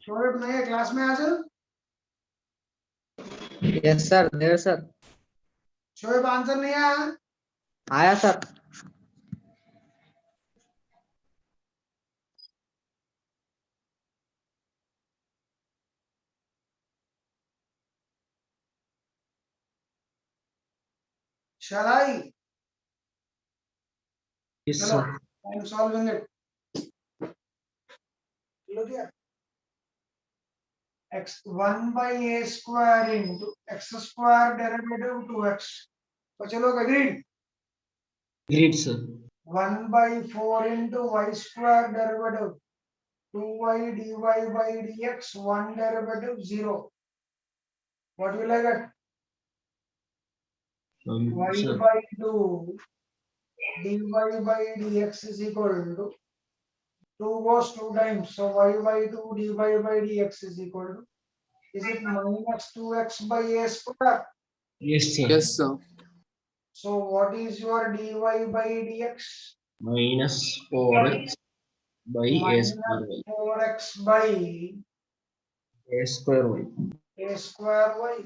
Shoaib नहीं है क्लास में आज?
Yes, sir. There, sir.
Shoaib answer नहीं आया?
आया, sir.
Shall I?
Yes,
चलो,
sir.
I'm solving it. Look here. x1 by a square into x square derivative 2x. बच्चे लोग agreed?
Great, sir.
1 by 4 into y square derivative 2y dy by dx 1 derivative 0. What will I get? Y
Sir.
by 2 dy by dx is equal to 2 goes 2 times, so y by 2 dy by dx is equal to, is it minus 2x by a square?
Yes, sir.
Yes, sir.
So what is your dy by dx?
Minus 4x by a
Minus
square y.
4x by
A square y.
a square y.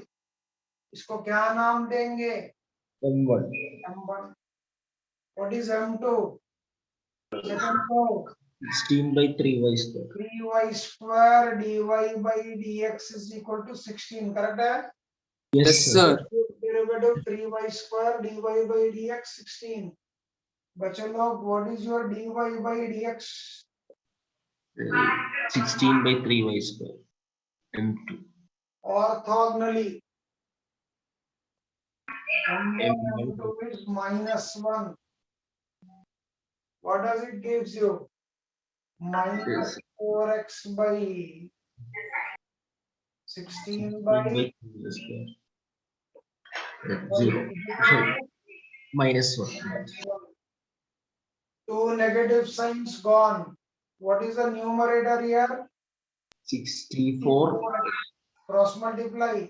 इसको क्या नाम देंगे?
M1.
m1. What is m2? Second row.
16 by 3y square.
3y square dy by dx is equal to 16. Correct है?
Yes,
Yes, sir.
derivative 3y square dy by dx 16. बच्चे लोग, what is your dy by dx?
16 by 3y square m2.
Orthogonally, m1
M1
m2 is -1. What does it gives you? Minus 4x by 16 by
3y square. 0. Sorry, minus 1.
Two negative signs gone. What is the numerator here?
64.
Cross multiply.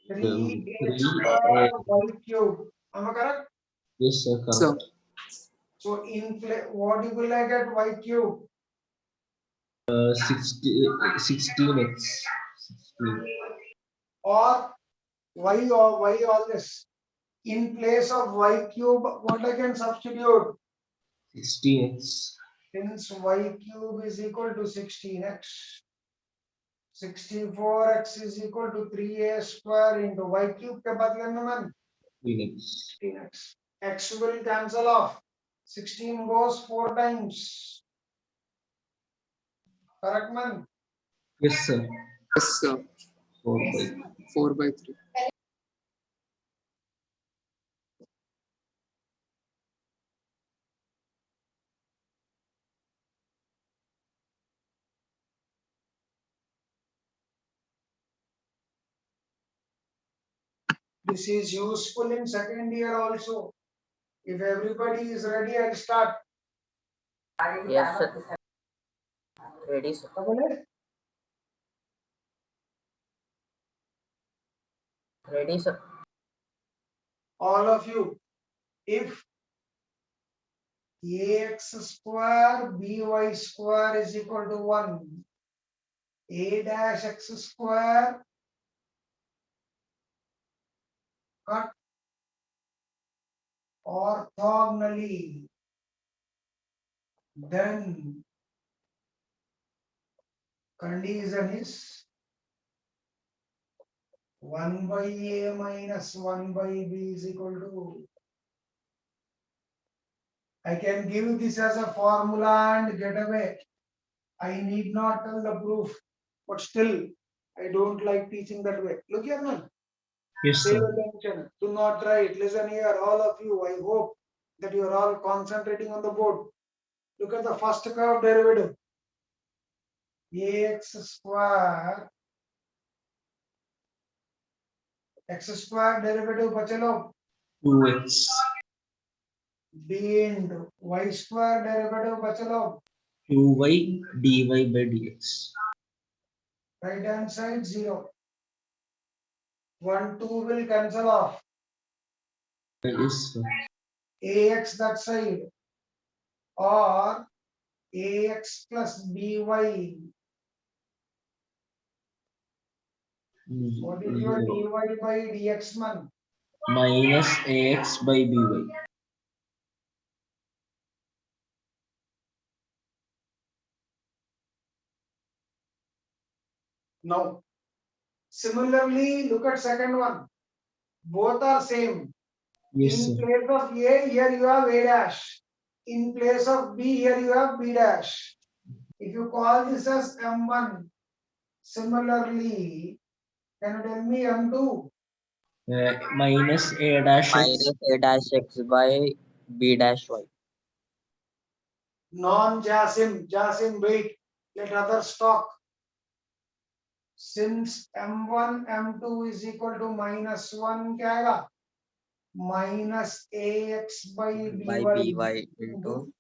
3
3
square y cube. Am I correct?
yes sir, correct.
Sir.
So in what will I get? Y cube.
16x. 16.
Or y all this. In place of y cube, what I can substitute?
16x.
Since y cube is equal to 16x, 64x is equal to 3a square into y cube के बदले में man 16x. X will cancel off. 16 goes 4 times. Correct man?
Yes sir.
Yes, sir.
4 by
4 by 3.
This is useful in second year also. If everybody is ready, I'll start.
Yes, sir. Ready, sir. Ready, sir.
All of you, if ax square by square is equal to 1, a dash x square cut orthogonally, then condition is 1 by a minus 1 by b is equal to. I can give this as a formula and get away. I need not tell the proof, but still, I don't like teaching that way. Look here, man.
yes
Pay
sir.
attention. Do not write. Listen here, all of you. I hope that you are all concentrating on the board. Look at the first curve derivative. Ax square. X square derivative बचे लोग.
2x.
B into y square derivative बचे लोग.
2y dy by dx.
Right hand side 0. 1, 2 will cancel off.
Yes sir.
Ax that side. Or ax plus by. What is your dy by dx man?
Minus ax by by.
Now, similarly, look at second one. Both are same.
Yes
In
sir.
place of A, here you have A dash. In place of B, here you have B dash. If you call this as M1, similarly, can you tell me M2?
Minus a dash x.
Minus a dash x by b dash y.
Non-Jasim, Jasim, wait. Let others talk. Since M1, M2 is equal to -1, क्या आएगा? Minus ax by
By
by
by into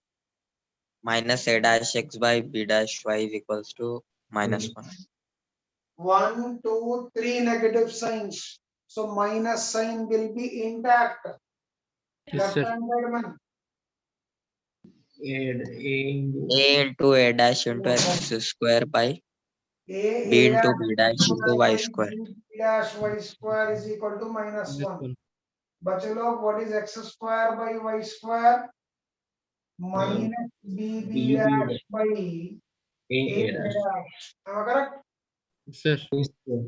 minus a dash x by b dash y is equals to -1.
1, 2, 3 negative signs. So minus sign will be intact.
Yes, sir.
Left-hand side man.
A into a dash into x square by b
A
into b dash into y square.
B dash y square is equal to -1. बच्चे लोग, what is x square by y square? Minus b dash by a
dash.
dash. Am I correct?
Sir.
Yes sir.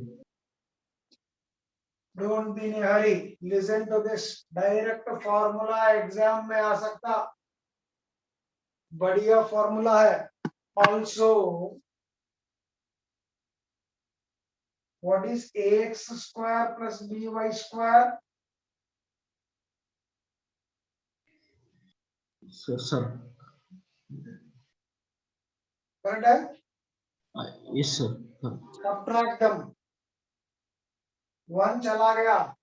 Don't be in a hurry. Listen to this. Direct formula exam में आ सकता. बढ़िया formula है. Also, what is ax square plus by square?
So, sir.
Correct है?
Yes, sir.
Subtract them. 1 चला गया.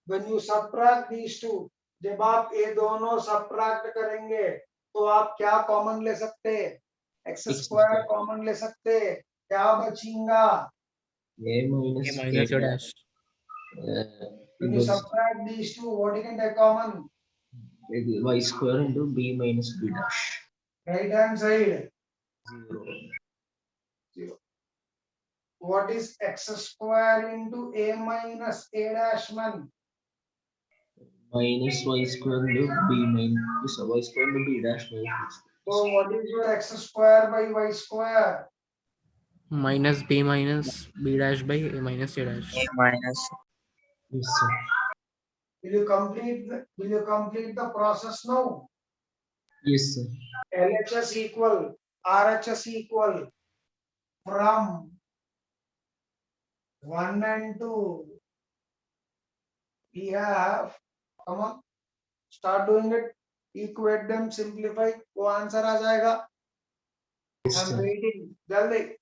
When you subtract these two, जब आप ये दोनों subtract करेंगे तो आप क्या कॉमन ले सकते हैं? एक्स स्क्वायर कॉमन ले सकते हैं. क्या बचेगा?
A minus
minus
A
a dash.
When you subtract these two, what you can take common?
y square into b minus b dash.
Right hand side.
0.
What is x square into a minus a dash man?
Minus y square into b minus y square into b dash minus b square.
So what is your x square by y square?
Minus b minus b dash by a minus a dash.
A minus
Yes, sir.
Will you complete the process now?
Yes, sir.
LHS equal, RHS equal from 1 and 2. We have, come on, start doing it. Equate them, simplify. वो answer आ जाएगा.
Yes,
I'm
sir.
waiting. जल्दी.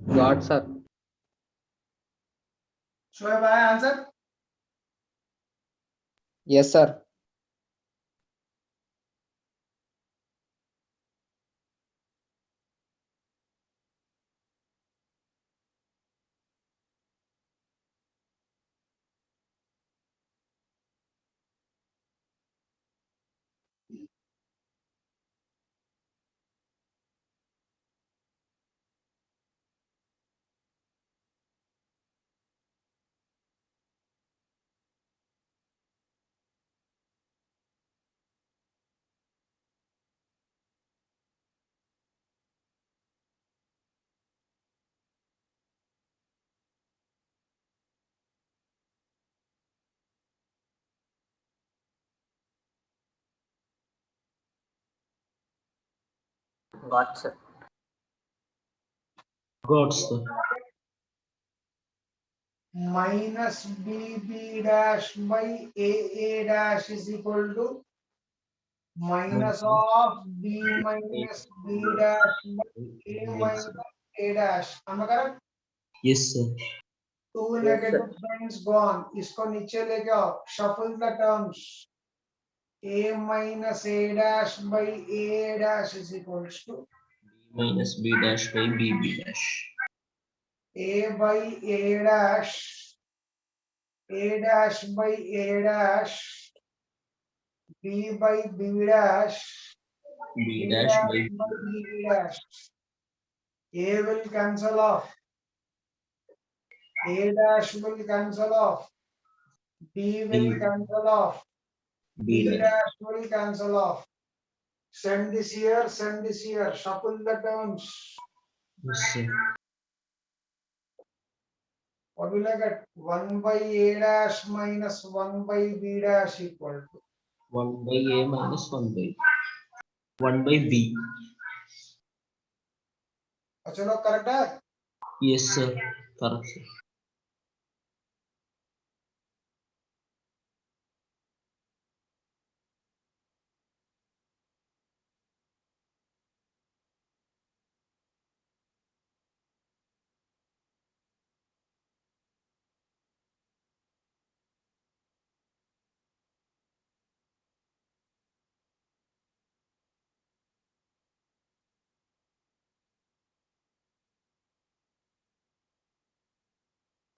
Got sir.
Shoaib, I answer.
Yes sir. Got sir.
Got sir.
Minus BB dash by AA dash is equal to minus of B minus B dash by A minus A dash. Am I correct?
Yes sir.
Two
Yes,
negative signs gone. इसको नीचे लेके आओ. Shuffle the terms. A minus A dash by A dash is equals to
B minus B dash by BB dash.
A by A dash, A dash by A dash, B by B dash,
B
A
dash
dash
by
by B dash. A will cancel off. A dash will cancel off. B will
B,
cancel off.
B
B
dash.
dash will cancel off. Send this here, send this here. Shuffle the terms.
Yes sir.
What will I get? 1 by A dash minus 1 by B dash equal to
1 by A minus 1 by B.
चलो correct है.
Yes sir. Correct sir.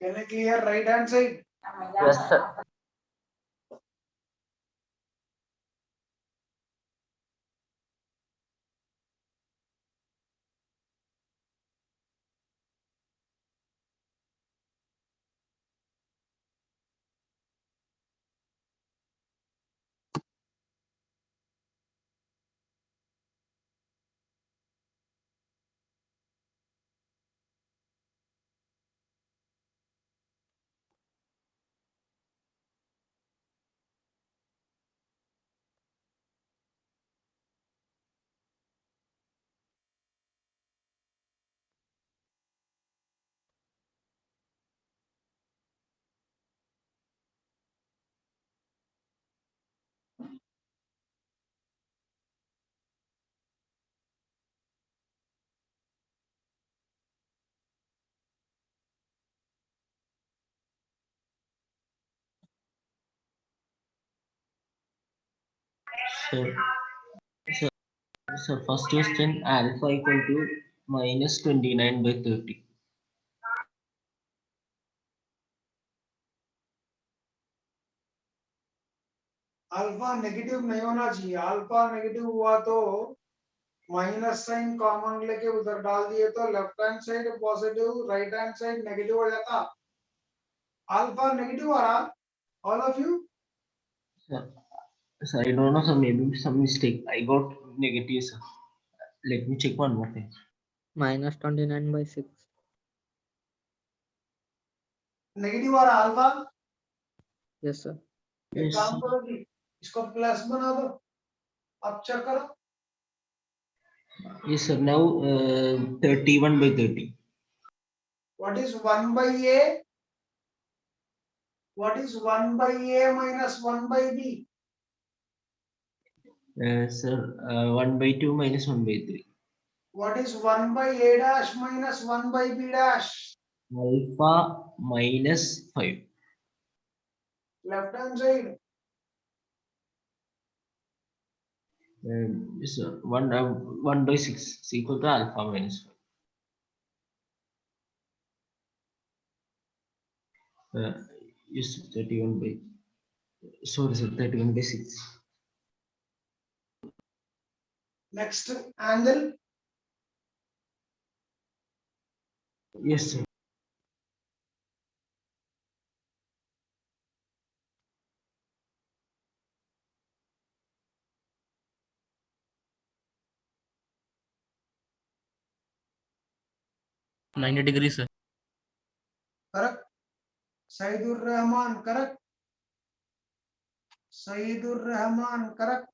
Can I clear right hand side?
Yes sir.
So, so first question, alpha equal to minus 29 by 30.
Alpha negative नहीं होना चाहिए. Alpha negative हुआ तो minus sign common लेके उधर डाल दिए तो left hand side positive, right hand side negative हो जाता. अल्फा नेगेटिव आ रहा. All of you.
Sir, sir, I don't know, sir, maybe some mistake. I got negative, sir. Let me check one more time.
minus 29 by 6.
Negative आ रहा alpha.
Yes, sir.
एक
Yes,
काम
sir.
करो जी, इसको plus बना दो. अब check करो.
Yes, sir. Now 31 by 30.
What is 1 by A? What is 1 by A minus 1 by B?
Sir, 1 by 2 minus 1 by 3.
What is 1 by A dash minus 1 by B dash?
Alpha minus 5.
Left hand side.
Yes, sir. 1 by 6 is equal to alpha minus 5. Yes, 31 by, sorry, sir, 31 by 6.
Next angle.
Yes, sir.
$90 degrees, sir.
Correct. Saidur Rahman. Correct. Saidur Rahman. Correct.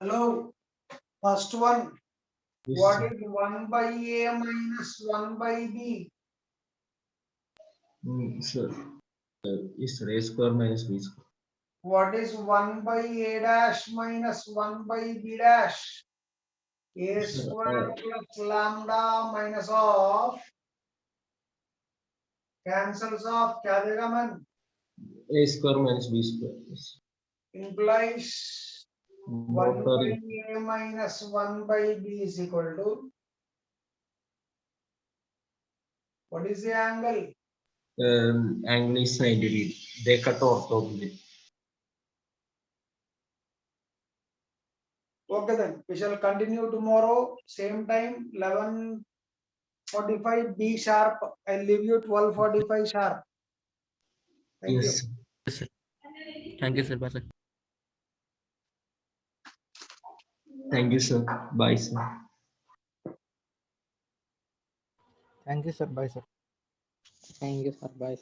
Hello. First one.
Yes,
What
sir.
is 1 by A minus 1 by B?
Sir, is a square minus b square.
What is 1 by A dash minus 1 by B dash? A
Sir,
square plus lambda minus of cancels off क्या देगा मन
a square minus b square. Yes.
implies 1
Both are
by A minus 1 by B is equal to what is the angle?
angle is 90 degree. They cut orthogonally.
Okay then, we shall continue tomorrow, same time, 11:45 B sharp. I'll leave you 12:45 sharp. Thank you.
Yes.
Yes, sir. Thank you, sir. Bye, sir.
Thank you, sir. Bye, sir.
Thank you, sir. Bye, sir.
Thank you, sir. Bye.